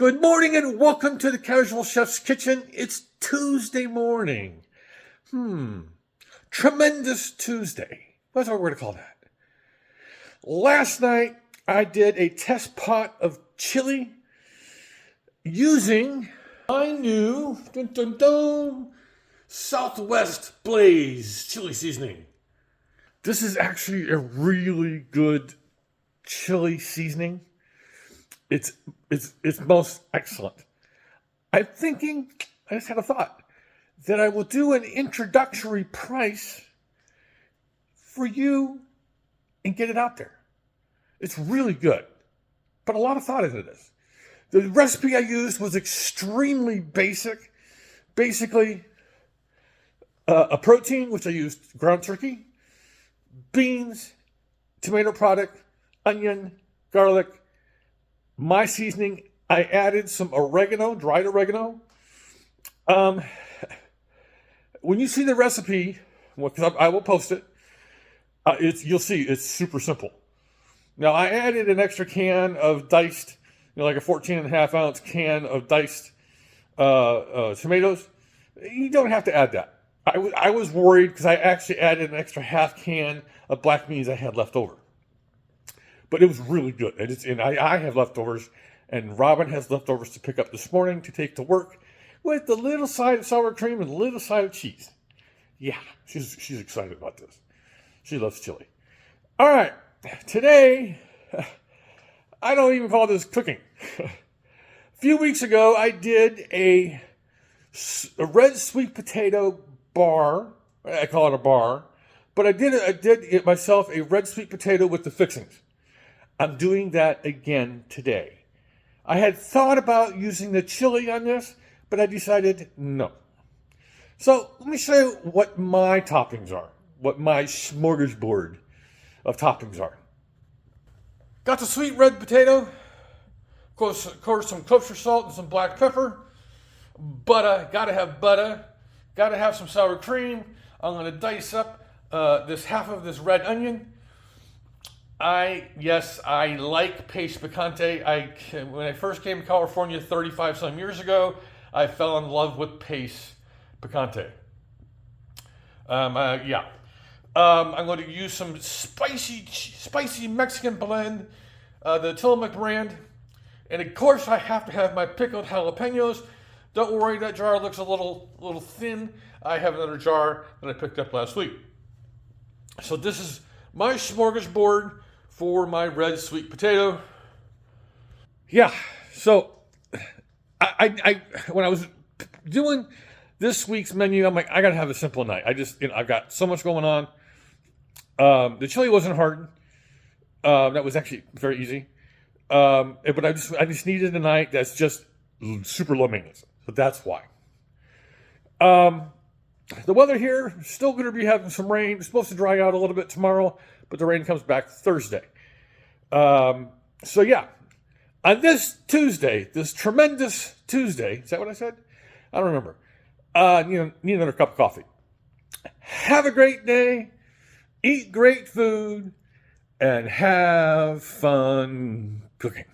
Good morning and welcome to the Casual Chef's Kitchen. It's Tuesday morning. Tremendous Tuesday. That's what we're going to call that. Last night, I did a test pot of chili using my new Southwest Blaze chili seasoning. This is actually a really good chili seasoning. It's most excellent. I'm thinking, I just had a thought, that I will do an introductory price for you and get it out there. It's really good. Put a lot of thought into this. The recipe I used was extremely basic. Basically, a protein, which I used ground turkey, beans, tomato product, onion, garlic. My seasoning, I added some oregano, dried oregano. When you see the recipe, because I will post it, you'll see it's super simple. Now, I added an extra can of diced, like a 14.5-ounce can of diced tomatoes. You don't have to add that. I was worried because I actually added an extra half can of black beans I had left over. But it was really good. And I have leftovers, and Robin has leftovers to pick up this morning to take to work with the little side of sour cream and a little side of cheese. Yeah, she's excited about this. She loves chili. All right, today, I don't even call this cooking. A few weeks ago, I did a red sweet potato bar. I call it a bar. But I did it myself, a red sweet potato with the fixings. I'm doing that again today. I had thought about using the chili on this, but I decided no. So let me show you what my toppings are, what my smorgasbord of toppings are. Got the sweet red potato, of course some kosher salt and some black pepper, butter, gotta have butter, gotta have some sour cream. I'm gonna dice up this half of this red onion. I like Pace Picante. When I first came to California 35 some years ago, I fell in love with Pace Picante. I'm going to use some spicy Mexican blend, the Tillamook brand. And of course, I have to have my pickled jalapenos. Don't worry, that jar looks a little thin. I have another jar that I picked up last week. So this is my smorgasbord for my red sweet potato. Yeah, so I when I was doing this week's menu, I'm like, I gotta have a simple night. I've got so much going on. The chili wasn't hard. That was actually very easy. But I just needed a night that's just super low maintenance. So that's why. The weather here is still going to be having some rain. It's supposed to dry out a little bit tomorrow, but the rain comes back Thursday. So yeah, on this Tuesday, this tremendous Tuesday, is that what I said? I don't remember. Need another cup of coffee. Have a great day, eat great food, and have fun cooking.